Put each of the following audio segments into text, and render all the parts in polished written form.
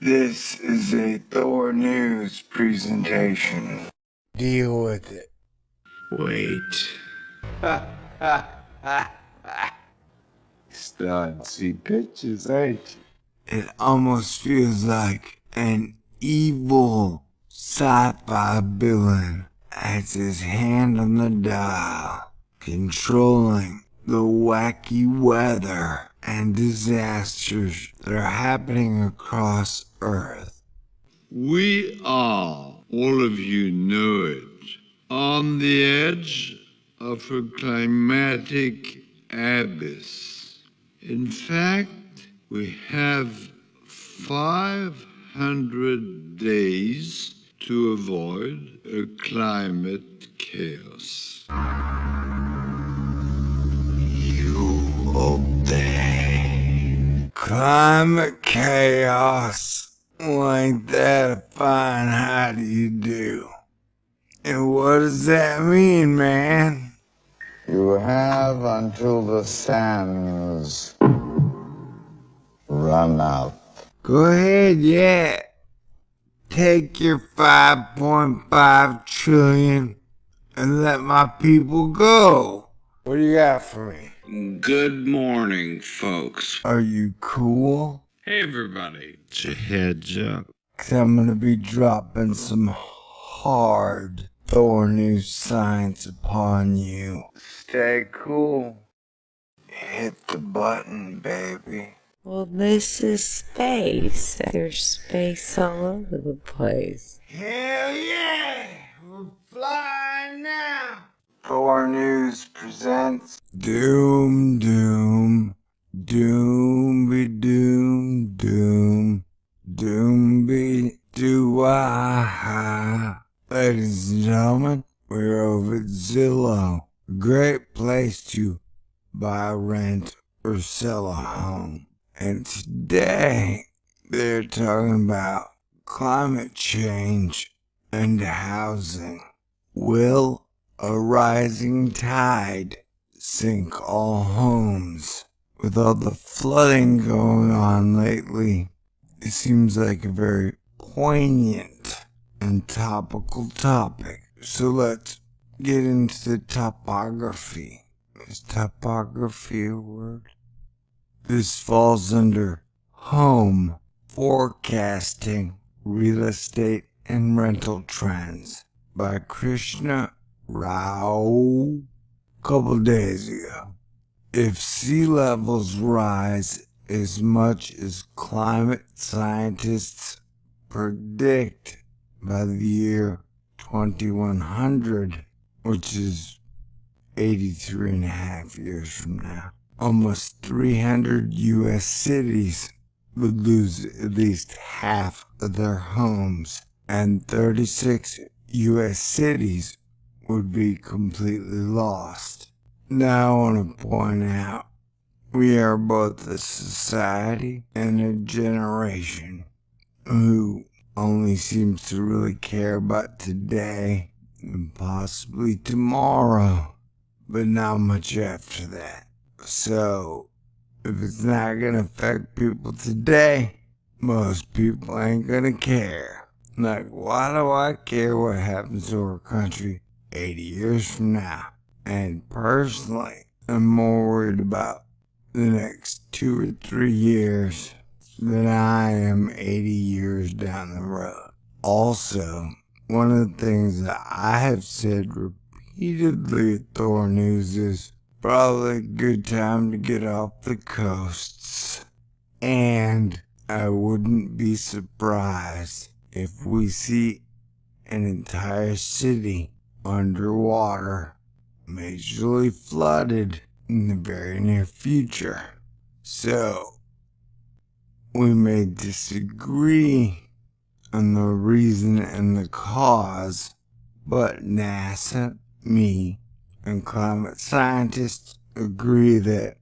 This is a Thor News presentation. Deal with it. Wait. Starting to see pictures, ain't you? It almost feels like an evil sci-fi villain has his hand on the dial, controlling the wacky weather and disasters that are happening across Earth. We are, all of you know it, on the edge of a climatic abyss. In fact, we have 500 days to avoid a climate chaos. You obey. Climate chaos. Like that, fine, how do you do? And what does that mean, man? You have until the sands run out. Go ahead, yeah. Take your 5.5 trillion and let my people go. What do you got for me? Good morning, folks. Are you cool? Hey, everybody. It's your heads up. 'Cause I'm gonna be dropping some hard Thor News science upon you. Stay cool. Hit the button, baby. Well, this is space. There's space all over the place. Hell yeah! We're flying now! Thor News presents Doom Doom. Doom-be doom doom. Doom-be doo-wah. Ladies and gentlemen, we're over at Zillow. A great place to buy, rent, or sell a home. And today, they're talking about climate change and housing. Will a rising tide sink all homes? With all the flooding going on lately, it seems like a very poignant and topical topic. So let's get into the topography. Is topography a word? This falls under home forecasting, real estate, and rental trends by Krishna Rao a couple days ago. If sea levels rise as much as climate scientists predict by the year 2100, which is 83 and a half years from now, almost 300 U.S. cities would lose at least half of their homes, and 36 U.S. cities would be completely lost. Now I want to point out, we are both a society and a generation who only seems to really care about today and possibly tomorrow, but not much after that. So, if it's not gonna affect people today, most people ain't gonna care. Like, why do I care what happens to our country 80 years from now? And personally, I'm more worried about the next 2 or 3 years than I am 80 years down the road. Also, one of the things that I have said repeatedly at Thor News is probably a good time to get off the coasts. And I wouldn't be surprised if we see an entire city underwater, majorly flooded in the very near future. So, we may disagree on the reason and the cause, but NASA, me, and climate scientists agree that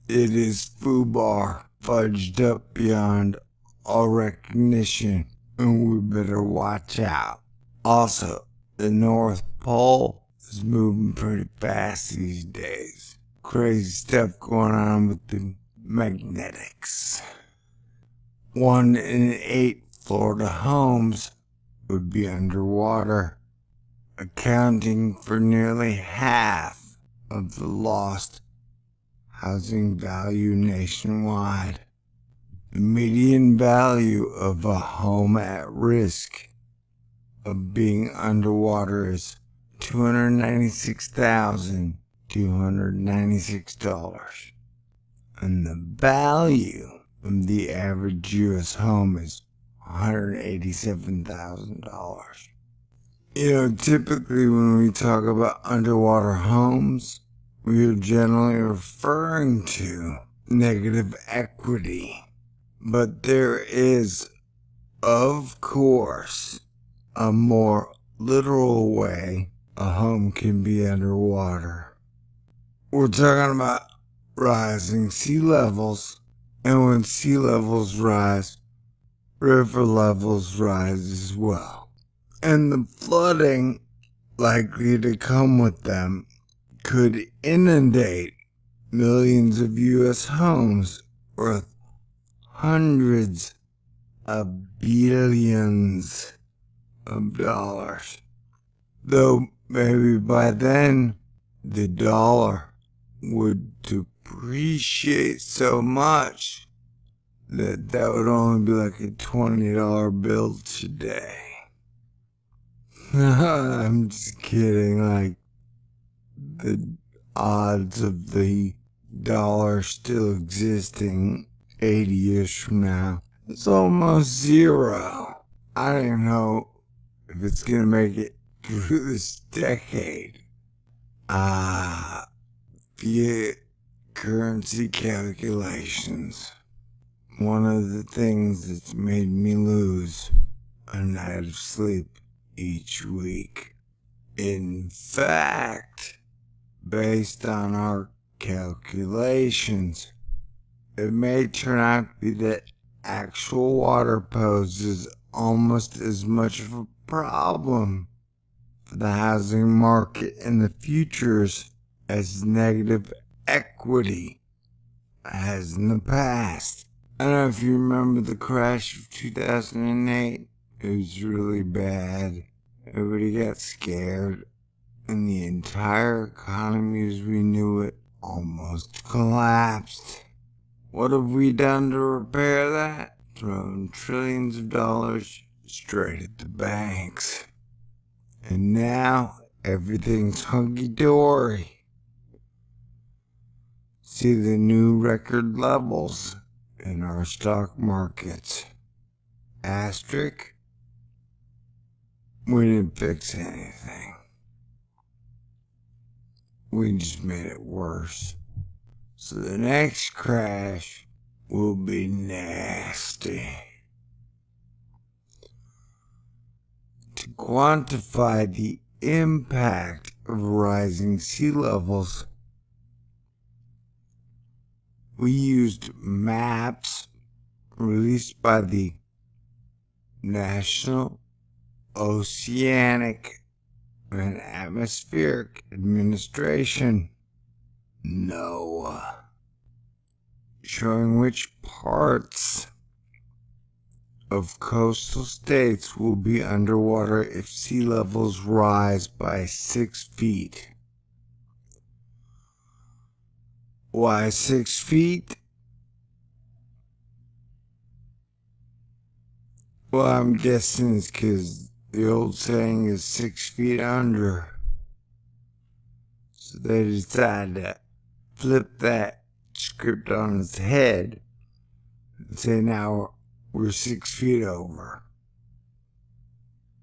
it is FUBAR, fudged up beyond all recognition, and we better watch out. Also, the North Pole is moving pretty fast these days. Crazy stuff going on with the magnetics. 1 in 8 Florida homes would be underwater, accounting for nearly half of the lost housing value nationwide. The median value of a home at risk of being underwater is $296,296, and the value of the average U.S. home is $187,000. Typically when we talk about underwater homes, we are generally referring to negative equity. But there is, of course, a more literal way a home can be underwater. We're talking about rising sea levels, and when sea levels rise, river levels rise as well. And the flooding likely to come with them could inundate millions of U.S. homes worth hundreds of billions of dollars. Though maybe by then the dollar would depreciate so much that would only be like a $20 bill today. I'm just kidding. Like, the odds of the dollar still existing 80 years from now, it's almost zero. I don't even know if it's gonna make it through this decade. Fiat currency calculations. One of the things that's made me lose a night of sleep each week. In fact, based on our calculations, it may turn out to be that actual water poses almost as much of a problem for the housing market in the futures as negative equity has in the past. I don't know if you remember the crash of 2008. It was really bad. Everybody got scared, and the entire economy as we knew it almost collapsed. What have we done to repair that? Thrown trillions of dollars straight at the banks. And now everything's hunky-dory. See the new record levels in our stock markets. Asterisk, we didn't fix anything. We just made it worse. So the next crash will be nasty. To quantify the impact of rising sea levels, we used maps released by the National Oceanic and Atmospheric Administration, NOAA, showing which parts of coastal states will be underwater if sea levels rise by 6 feet. Why 6 feet? Well, I'm guessing it's because the old saying is 6 feet under. So they decided to flip that script on its head and say now we're 6 feet over.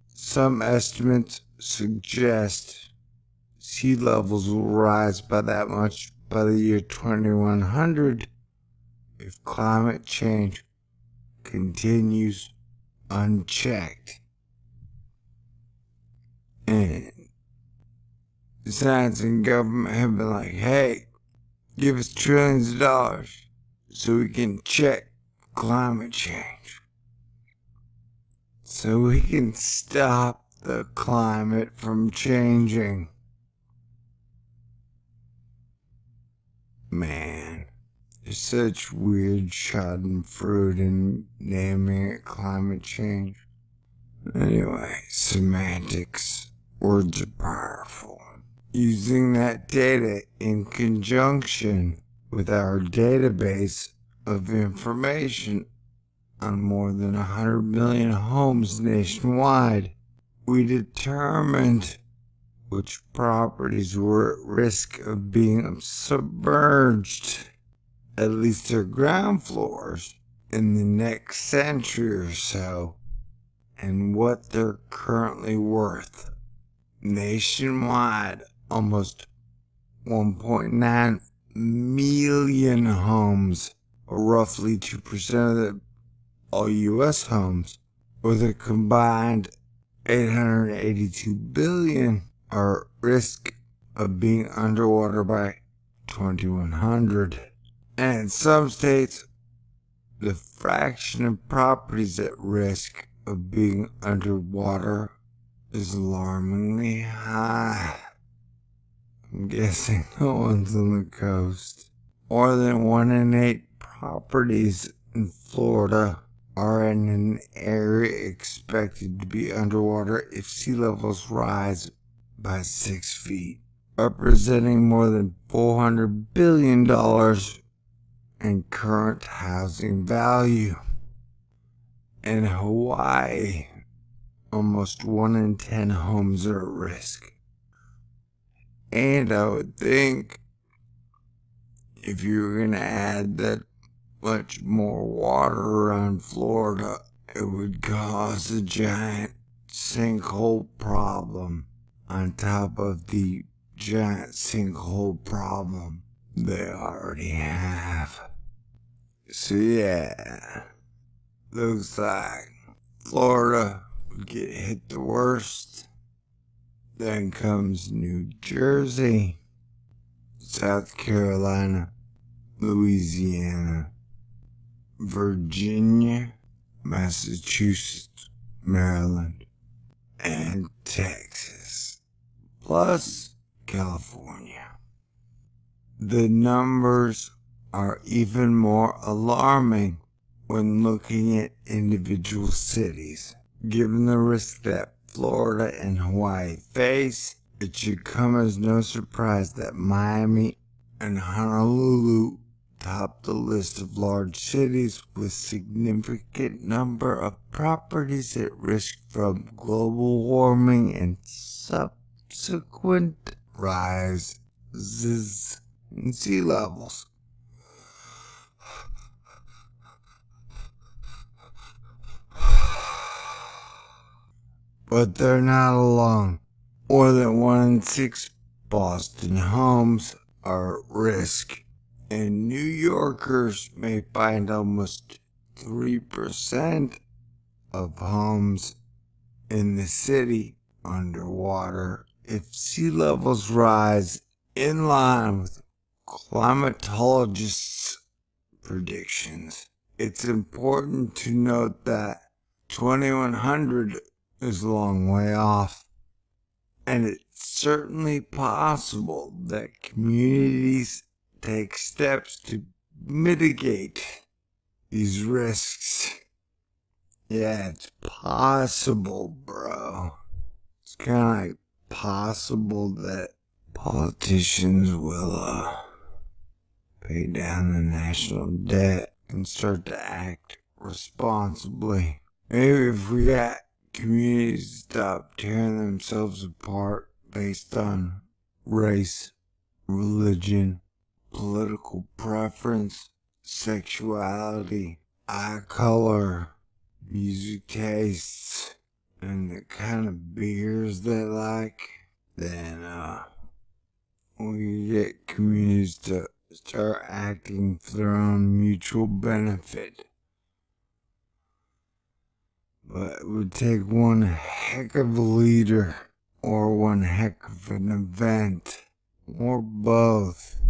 Some estimates suggest sea levels will rise by that much by the year 2100 if climate change continues unchecked. And science and government have been like, hey, give us trillions of dollars so we can check climate change. So we can stop the climate from changing. Man, There's such weird schadenfreude in naming it climate change. Anyway, semantics. Words are powerful. Using that data in conjunction with our database of information on more than 100 million homes nationwide, we determined which properties were at risk of being submerged, at least their ground floors, in the next century or so, and what they're currently worth. Nationwide, almost 1.9 million homes, or roughly 2% of all U.S. homes, with a combined $882 billion, are at risk of being underwater by 2100. And in some states, the fraction of properties at risk of being underwater is alarmingly high. I'm guessing no one's on the coast. More than 1 in 8 properties in Florida are in an area expected to be underwater if sea levels rise by 6 feet, representing more than $400 billion in current housing value. In Hawaii, almost 1 in 10 homes are at risk. And I would think if you were going to add that much more water around Florida, it would cause a giant sinkhole problem on top of the giant sinkhole problem they already have. So yeah, looks like Florida would get hit the worst. Then comes New Jersey, South Carolina, Louisiana, Virginia, Massachusetts, Maryland, and Texas, plus California. The numbers are even more alarming when looking at individual cities. Given the risk that Florida and Hawaii face, it should come as no surprise that Miami and Honolulu top the list of large cities with significant number of properties at risk from global warming and subsequent rises in sea levels. But they're not alone. More than 1 in 6 Boston homes are at risk, and New Yorkers may find almost 3% of homes in the city underwater if sea levels rise in line with climatologists' predictions. It's important to note that 2100 is a long way off, and it's certainly possible that communities take steps to mitigate these risks. Yeah, it's possible, bro. It's kind of like possible that politicians will pay down the national debt and start to act responsibly. Maybe if we got communities stop tearing themselves apart based on race, religion, political preference, sexuality, eye color, music tastes, and the kind of beers they like, then we get communities to start acting for their own mutual benefit. But it would take one heck of a leader, or one heck of an event, or both,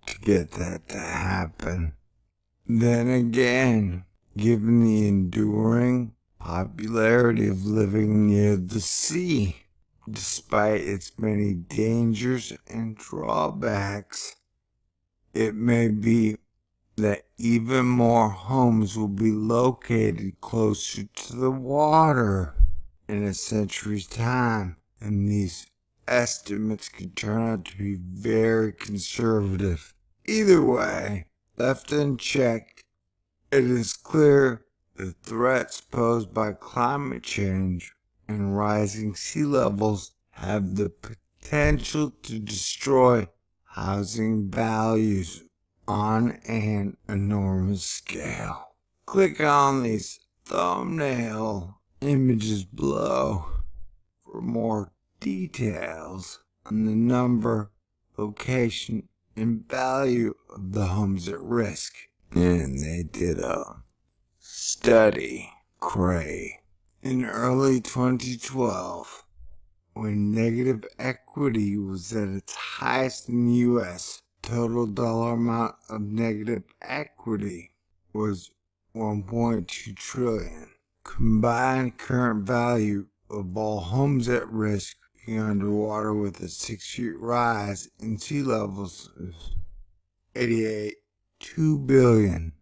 to get that to happen. Then again, given the enduring popularity of living near the sea, despite its many dangers and drawbacks, it may be that even more homes will be located closer to the water in a century's time, and these estimates could turn out to be very conservative. Either way, left unchecked, it is clear the threats posed by climate change and rising sea levels have the potential to destroy housing values on an enormous scale. Click on these thumbnail images below for more details on the number, location, and value of the homes at risk. And they did a study, Cray, in early 2012, when negative equity was at its highest in the U.S. Total dollar amount of negative equity was $1.2 trillion. Combined current value of all homes at risk being underwater with a 6-feet rise in sea levels is $2 billion.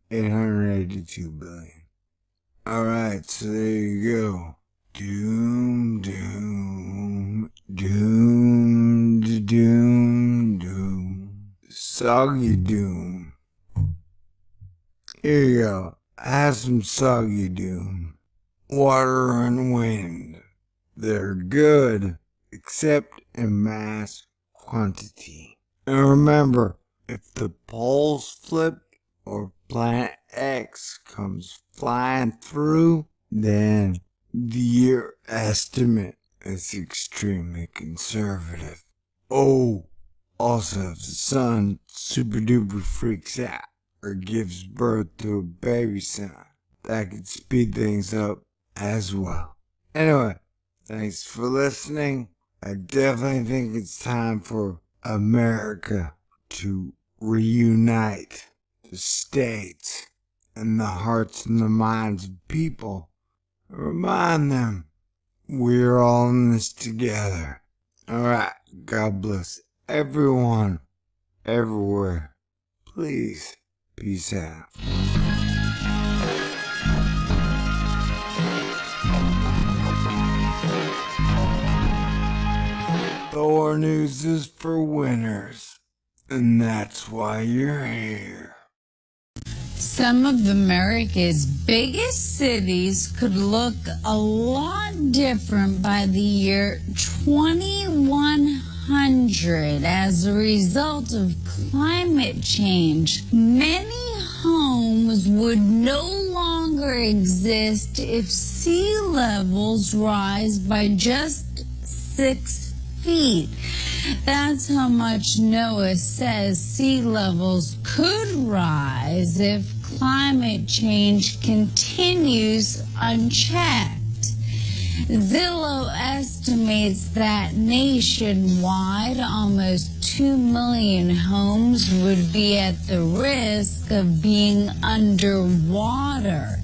Alright, so there you go. Doom, doom, doom, doom, doom. Soggy doom. Here you go. Have some soggy doom. Water and wind. They're good, except in mass quantity. And remember, if the poles flip or planet X comes flying through, then the year estimate is extremely conservative. Oh, also if the sun super duper freaks out or gives birth to a baby son, that could speed things up as well. Anyway, thanks for listening. I definitely think it's time for America to reunite the states and the hearts and the minds of people. Remind them we're all in this together. Alright, God bless everyone, everywhere. Please, peace out. Thor News is for winners, and that's why you're here. Some of America's biggest cities could look a lot different by the year 2100 as a result of climate change. Many homes would no longer exist if sea levels rise by just 6 feet. That's how much NOAA says sea levels could rise if climate change continues unchecked. Zillow estimates that nationwide, almost 2 million homes would be at the risk of being underwater.